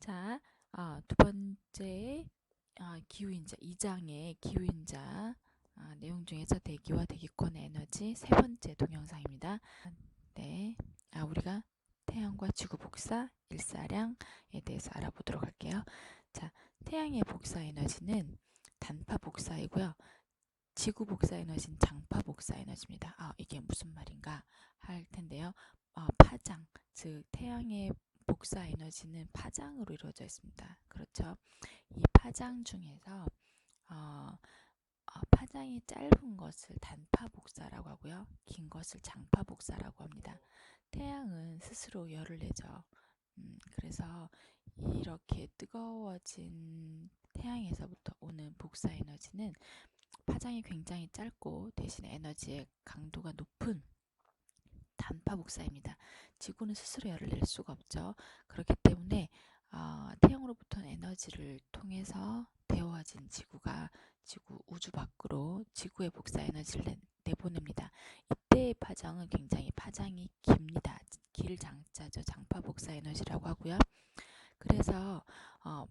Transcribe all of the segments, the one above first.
자, 두 번째 기후인자 2장의 기후인자 내용 중에서 대기와 대기권의 에너지 세 번째 동영상입니다. 네, 우리가 태양과 지구 복사 일사량에 대해서 알아보도록 할게요. 자, 태양의 복사 에너지는 단파 복사이고요. 지구 복사 에너지는 장파 복사 에너지입니다. 이게 무슨 말인가 할 텐데요. 파장, 즉 태양의 복사 에너지는 파장으로 이루어져 있습니다. 그렇죠? 이 파장 중에서 파장이 짧은 것을 단파 복사라고 하고요. 긴 것을 장파 복사라고 합니다. 태양은 스스로 열을 내죠. 그래서 이렇게 뜨거워진 태양에서부터 오는 복사 에너지는 파장이 굉장히 짧고 대신 에너지의 강도가 높은 단파 복사입니다. 지구는 스스로 열을 낼 수가 없죠. 그렇기 때문에 태양으로부터 에너지를 통해서 데워진 지구가 지구 우주 밖으로 지구의 복사 에너지를 내보냅니다. 이때의 파장은 굉장히 파장이 깁니다. 길 장자죠. 장파 복사 에너지라고 하고요. 그래서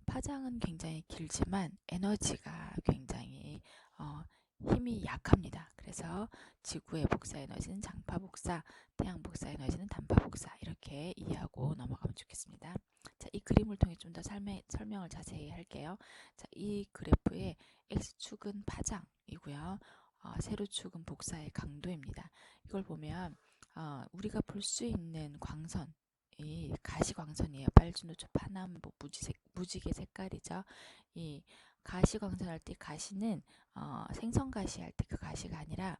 파장은 굉장히 길지만 에너지가 굉장히 힘이 약합니다. 그래서 지구의 복사 에너지는 장파 복사, 태양 복사 에너지는 단파 복사 이렇게 이해하고 넘어가면 좋겠습니다. 자, 이 그림을 통해 좀 더 설명을 자세히 할게요. 자, 이 그래프의 X축은 파장이고요. 세로축은 복사의 강도입니다. 이걸 보면 우리가 볼 수 있는 광선 이 가시광선이에요. 빨주노초 파남 뭐 무지개 색깔이죠. 이 가시광선할 때 가시는 생성가시 할 때 그 가시가 아니라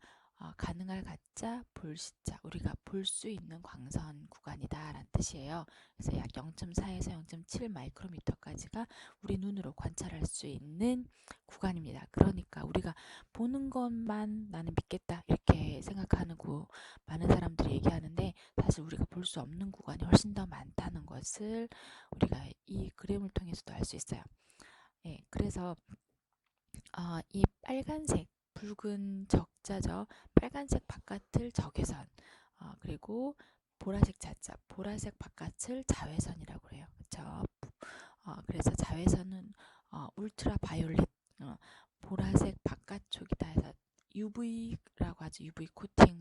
가능할 가짜 볼시자 우리가 볼 수 있는 광선 구간이다 라는 뜻이에요. 그래서 약 0.4에서 0.7 마이크로미터까지가 우리 눈으로 관찰할 수 있는 구간입니다. 그러니까 우리가 보는 것만 나는 믿겠다 이렇게 생각하는 많은 사람들이 얘기하는데 사실 우리가 볼 수 없는 구간이 훨씬 더 많다는 것을 우리가 이 그림을 통해서도 알 수 있어요. 예, 그래서 이 빨간색 붉은 적자죠. 빨간색 바깥을 적외선 그리고 보라색 자자 보라색 바깥을 자외선이라고 해요. 그렇죠? 그래서 자외선은 울트라 바이올렛 보라색 바깥쪽이다 해서 UV라고 하죠. UV 코팅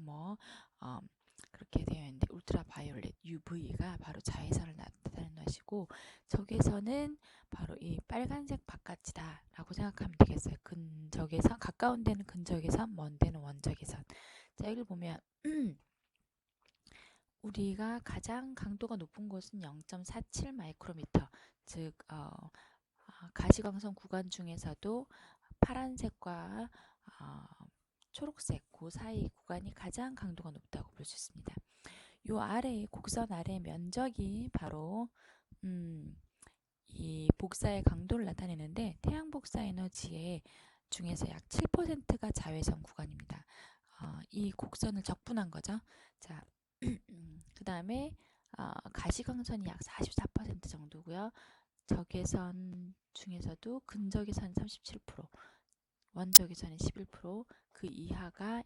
그렇게 되어 있는데 울트라 바이올렛 UV가 바로 자외선을 나타내는 것이고 적외선은 바로 이 빨간색 바깥이다 라고 생각하면 되겠어요. 근적외선 가까운 데는 근적외선 먼 데는 원적외선. 자, 여기를 보면 우리가 가장 강도가 높은 곳은 0.47 마이크로미터 즉 가시광선 구간 중에서도 파란색과 초록색 그 사이 구간이 가장 강도가 높다고 볼 수 있습니다. 요 아래 곡선 아래 면적이 바로 이 복사의 강도를 나타내는데 태양 복사 에너지의 중에서 약 7%가 자외선 구간입니다. 이 곡선을 적분한 거죠. 자, 그 다음에 가시광선이 약 44% 정도고요. 적외선 중에서도 근적외선 37%, 원적외선이 11%, 그 이하가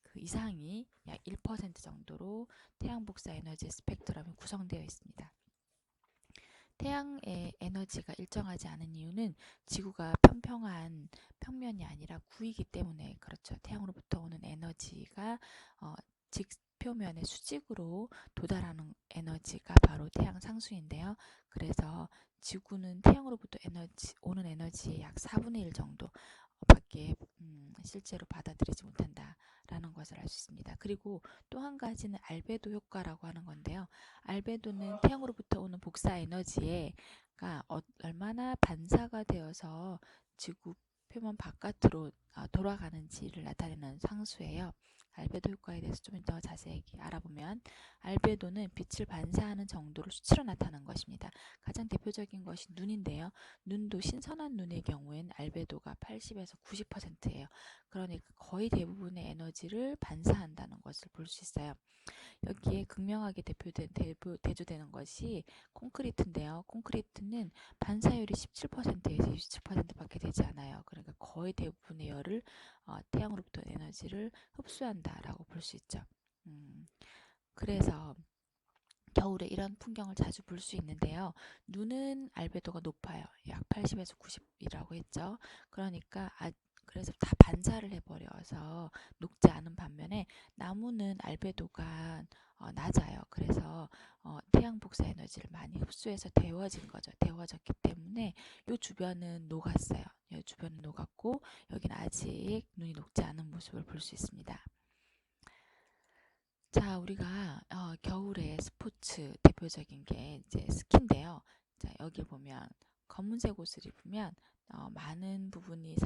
그 이상이 약 1% 정도로 태양 복사 에너지 스펙트럼이 구성되어 있습니다. 태양의 에너지가 일정하지 않은 이유는 지구가 평평한 평면이 아니라 구이기 때문에 그렇죠. 태양으로부터 오는 에너지가 직표면의 수직으로 도달하는 에너지가 바로 태양 상수인데요. 그래서 지구는 태양으로부터 오는 에너지의 약 4분의 1 정도 밖에 실제로 받아들이지 못한다라는 것을 알 수 있습니다. 그리고 또 한 가지는 알베도 효과라고 하는 건데요. 알베도는 태양으로부터 오는 복사 에너지가 얼마나 반사가 되어서 지구 표면 바깥으로 돌아가는지를 나타내는 상수예요. 알베도 효과에 대해서 좀 더 자세히 알아보면 알베도는 빛을 반사하는 정도를 수치로 나타내는 것입니다. 가장 대표적인 것이 눈인데요. 눈도 신선한 눈의 경우엔 알베도가 80에서 90%예요. 그러니까 거의 대부분의 에너지를 반사한다는 것을 볼 수 있어요. 여기에 극명하게 대조되는 것이 콘크리트인데요. 콘크리트는 반사율이 17%에서 27%밖에 되지 않아요. 그러니까 거의 대부분의 열을 태양으로부터 에너지를 흡수한다라고 볼 수 있죠. 그래서 겨울에 이런 풍경을 자주 볼 수 있는데요. 눈은 알베도가 높아요. 약 80에서 90이라고 했죠. 그러니까 그래서 다 반사를 해버려서 녹지 않은 반면에 나무는 알베도가 낮아요. 그래서 태양 복사 에너지를 많이 흡수해서 데워진 거죠. 데워졌기 때문에 이 주변은 녹았어요. 이 주변은 녹았고 여기는 아직 눈이 녹지 않은 모습을 볼 수 있습니다. 자, 우리가 겨울에 스포츠 대표적인 게 이제 스키인데요. 자, 여기 보면 검은색 옷을 입으면 많은 부분이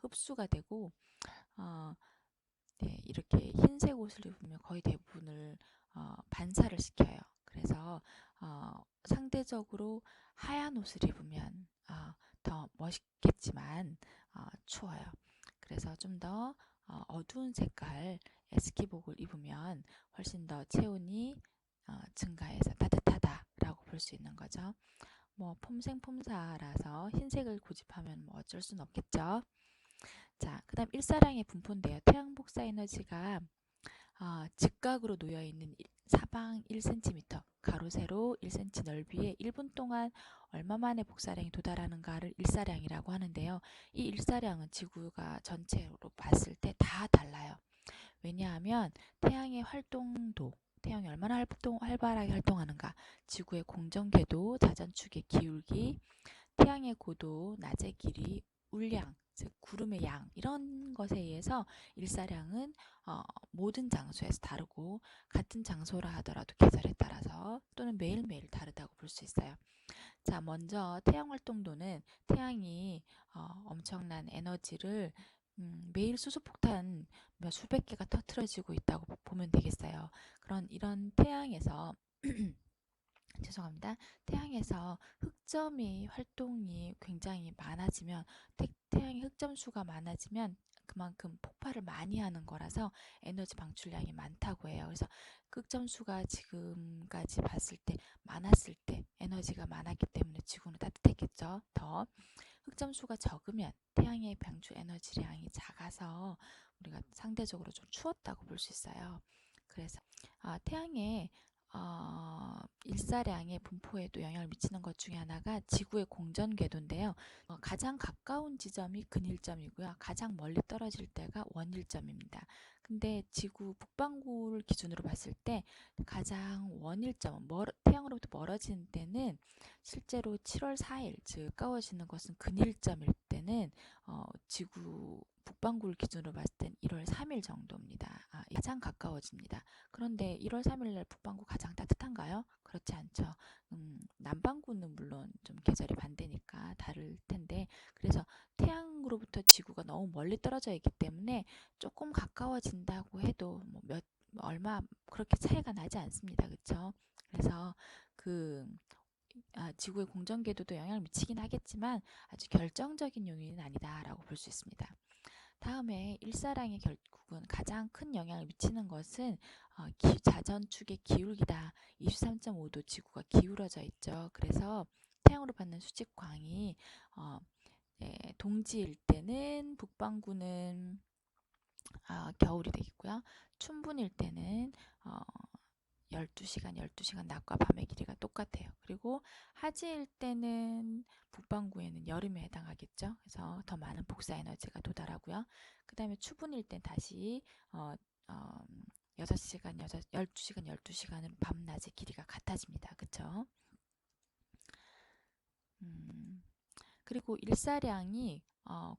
흡수가 되고 네, 이렇게 흰색 옷을 입으면 거의 대부분을 반사를 시켜요. 그래서 상대적으로 하얀 옷을 입으면 더 멋있겠지만 추워요. 그래서 좀 더 어두운 색깔 스키복을 입으면 훨씬 더 체온이 증가해서 따뜻하다라고 볼 수 있는 거죠. 뭐 폼생폼사라서 흰색을 고집하면 뭐 어쩔 순 없겠죠. 자, 그 다음 일사량의 분포인데요. 태양 복사 에너지가 직각으로 놓여 있는 사방 1cm, 가로 세로 1cm 넓이에 1분 동안 얼마 만에 복사량이 도달하는가를 일사량이라고 하는데요. 이 일사량은 지구가 전체로 봤을 때 다 달라요. 왜냐하면 태양의 활동도, 태양이 얼마나 활발하게 활동하는가, 지구의 공전궤도, 자전축의 기울기, 태양의 고도, 낮의 길이, 울량, 즉 구름의 양 이런 것에 의해서 일사량은 모든 장소에서 다르고 같은 장소라 하더라도 계절에 따라서 또는 매일매일 다르다고 볼 수 있어요. 자, 먼저 태양 활동도는 태양이 엄청난 에너지를 매일 수소폭탄 몇 수백 개가 터트려지고 있다고 보면 되겠어요. 이런 태양에서 죄송합니다. 태양에서 흑점이 활동이 굉장히 많아지면 태양의 흑점 수가 많아지면 그만큼 폭발을 많이 하는 거라서 에너지 방출량이 많다고 해요. 그래서 흑점 수가 지금까지 봤을 때 많았을 때 에너지가 많았기 때문에 지구는 따뜻했겠죠. 더 흑점 수가 적으면 태양의 방출 에너지량이 작아서 우리가 상대적으로 좀 추웠다고 볼 수 있어요. 그래서 태양의 일사량의 분포에도 영향을 미치는 것 중에 하나가 지구의 공전 궤도인데요. 가장 가까운 지점이 근일점이고요. 가장 멀리 떨어질 때가 원일점입니다. 근데 지구 북반구를 기준으로 봤을 때 가장 원일점, 태양으로부터 멀어지는 때는 실제로 7월 4일, 즉 가까워지는 것은 근일점일 때는 지구 북반구를 기준으로 봤을 땐 1월 3일 정도입니다. 가장 가까워집니다. 그런데 1월 3일 날 북반구 가장 따뜻한가요? 그렇지 않죠. 남반구는 물론 좀 계절이 반대니까 다를 텐데, 그래서 태양으로부터 지구가 너무 멀리 떨어져 있기 때문에 조금 가까워진다고 해도 얼마 그렇게 차이가 나지 않습니다. 그렇죠? 그래서 지구의 공전 궤도도 영향을 미치긴 하겠지만 아주 결정적인 요인은 아니다라고 볼 수 있습니다. 다음에 일사량의 결국은 가장 큰 영향을 미치는 것은 자전축의 기울기다. 23.5도 지구가 기울어져 있죠. 그래서 태양으로 받는 수직광이 동지일 때는 북반구는 겨울이 되겠고요. 춘분일 때는 12시간 낮과 밤의 길이가 똑같아요. 그리고 하지일 때는 북반구에는 여름에 해당하겠죠. 그래서 더 많은 복사 에너지가 도달하고요. 그 다음에 추분일 땐 다시 6시간, 12시간, 12시간은 밤낮의 길이가 같아집니다. 그쵸? 그리고 일사량이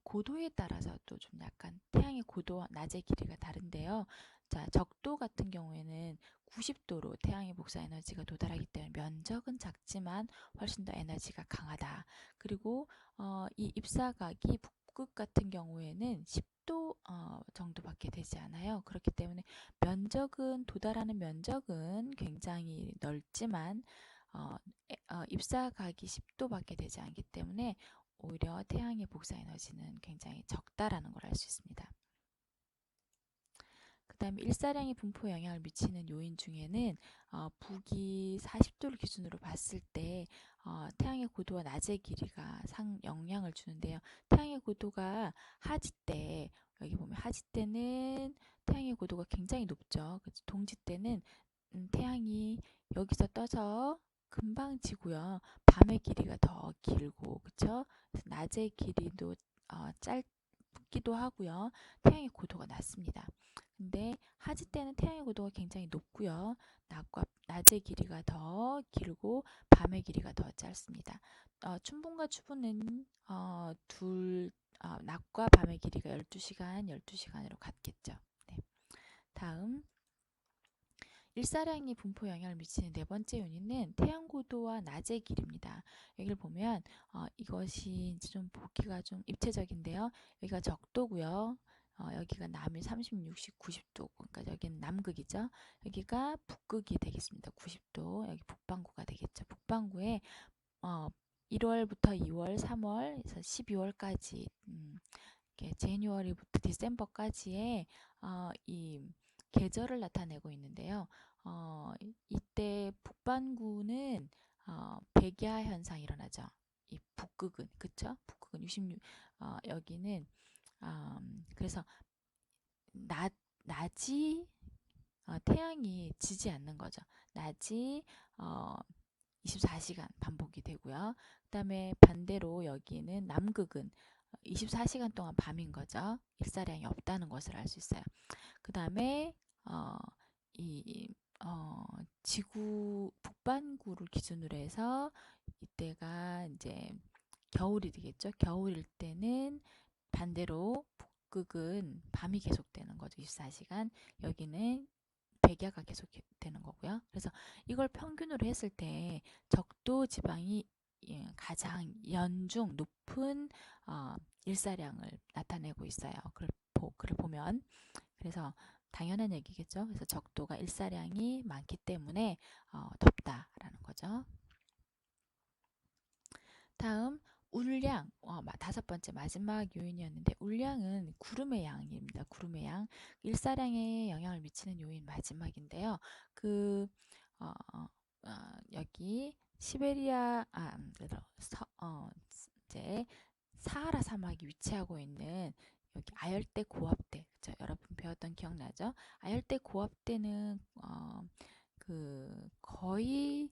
고도에 따라서도 좀 약간 태양의 고도와 낮의 길이가 다른데요. 자, 적도 같은 경우에는 90도로 태양의 복사 에너지가 도달하기 때문에 면적은 작지만 훨씬 더 에너지가 강하다. 그리고 이 입사각이 북극 같은 경우에는 10도 정도밖에 되지 않아요. 그렇기 때문에 도달하는 면적은 굉장히 넓지만 입사각이 10도밖에 되지 않기 때문에 오히려 태양의 복사 에너지는 굉장히 적다라는 걸 알 수 있습니다. 그 다음에 일사량의 분포에 영향을 미치는 요인 중에는 북위 40도를 기준으로 봤을 때 태양의 고도와 낮의 길이가 영향을 주는데요. 태양의 고도가 하지 때, 여기 보면 하지 때는 태양의 고도가 굉장히 높죠. 동지 때는 태양이 여기서 떠서 금방 지고요. 밤의 길이가 더 길고, 그쵸? 그래서 낮의 길이도 짧기도 하고요. 태양의 고도가 낮습니다. 근데 하지 때는 태양의 고도가 굉장히 높고요. 낮의 길이가 더 길고 밤의 길이가 더 짧습니다. 춘분과 추분은 낮과 밤의 길이가 12시간, 12시간으로 같겠죠. 네. 다음 일사량이 분포에 영향을 미치는 네 번째 요인은 태양 고도와 낮의 길입니다. 여기를 보면 이것이 이제 좀 보기가 좀 입체적인데요. 여기가 적도고요. 여기가 남이 30, 60, 90도. 그러니까 여기는 남극이죠. 여기가 북극이 되겠습니다. 90도. 여기 북반구가 되겠죠. 북반구에 1월부터 2월, 3월에서 12월까지 제뉴어리부터 디셈버까지의 이 계절을 나타내고 있는데요. 이때 북반구는 백야 현상이 일어나죠. 이 북극은 그쵸? 북극은 66 여기는 그래서 낮이 태양이 지지 않는 거죠. 낮이 24시간 반복이 되고요. 그 다음에 반대로 여기는 남극은 24시간 동안 밤인 거죠. 일사량이 없다는 것을 알 수 있어요. 그 다음에 어, 이 지구 북반구를 기준으로 해서 이때가 이제 겨울이 되겠죠. 겨울일 때는 반대로 북극은 밤이 계속되는 거죠. 24시간. 여기는 백야가 계속 되는 거고요. 그래서 이걸 평균으로 했을 때 적도 지방이 가장 연중 높은 일사량을 나타내고 있어요. 글을 보면 그래서 당연한 얘기겠죠. 그래서 적도가 일사량이 많기 때문에 덥다라는 거죠. 다음 울량 다섯 번째 마지막 요인이었는데 울량은 구름의 양입니다. 구름의 양 일사량에 영향을 미치는 요인 마지막인데요. 어, 여기 시베리아 이제 사하라 사막이 위치하고 있는 여기 아열대 고압대 그쵸? 여러분 배웠던 기억나죠? 아열대 고압대는 거의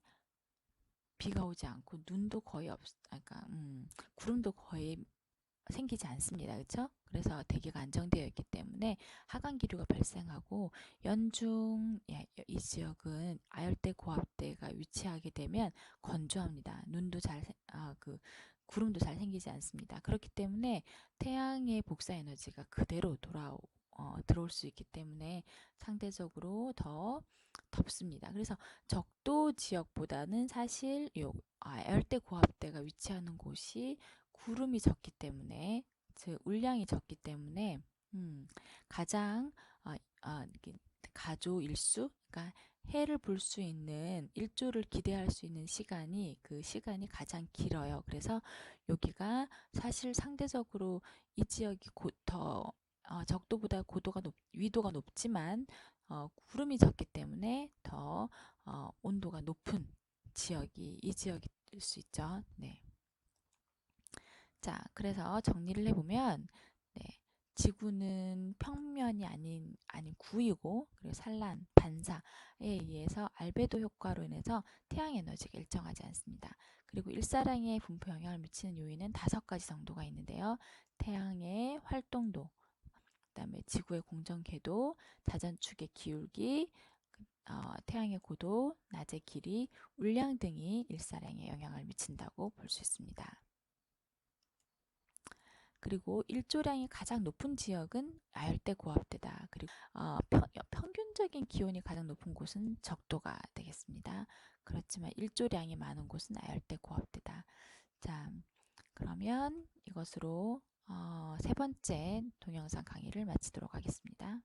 비가 오지 않고 눈도 거의 그러니까 구름도 거의 생기지 않습니다. 그렇죠? 그래서 대기가 안정되어 있기 때문에 하강 기류가 발생하고 연중 이 지역은 아열대 고압대가 위치하게 되면 건조합니다. 구름도 잘 생기지 않습니다. 그렇기 때문에 태양의 복사 에너지가 그대로 들어올 수 있기 때문에 상대적으로 더 덥습니다. 그래서 적도 지역보다는 사실 열대 고압대가 위치하는 곳이 구름이 적기 때문에 즉 울량이 적기 때문에 가장 가조 일수 그러니까 해를 볼 수 있는 일조를 기대할 수 있는 시간이 그 시간이 가장 길어요. 그래서 여기가 사실 상대적으로 이 지역이 더 적도보다 위도가 높지만 구름이 적기 때문에 더 온도가 높은 지역이 이 지역일 수 있죠. 네. 자, 그래서 정리를 해보면, 네, 지구는 평면이 아닌 구이고, 그리고 산란, 반사에 의해서 알베도 효과로 인해서 태양 에너지가 일정하지 않습니다. 그리고 일사량의 분포 영향을 미치는 요인은 5가지 정도가 있는데요. 태양의 활동도, 그다음에 지구의 공전 궤도, 자전축의 기울기, 태양의 고도, 낮의 길이, 울량 등이 일사량에 영향을 미친다고 볼 수 있습니다. 그리고 일조량이 가장 높은 지역은 아열대 고압대다. 그리고 평균적인 기온이 가장 높은 곳은 적도가 되겠습니다. 그렇지만 일조량이 많은 곳은 아열대 고압대다. 자, 그러면 이것으로 세 번째 동영상 강의를 마치도록 하겠습니다.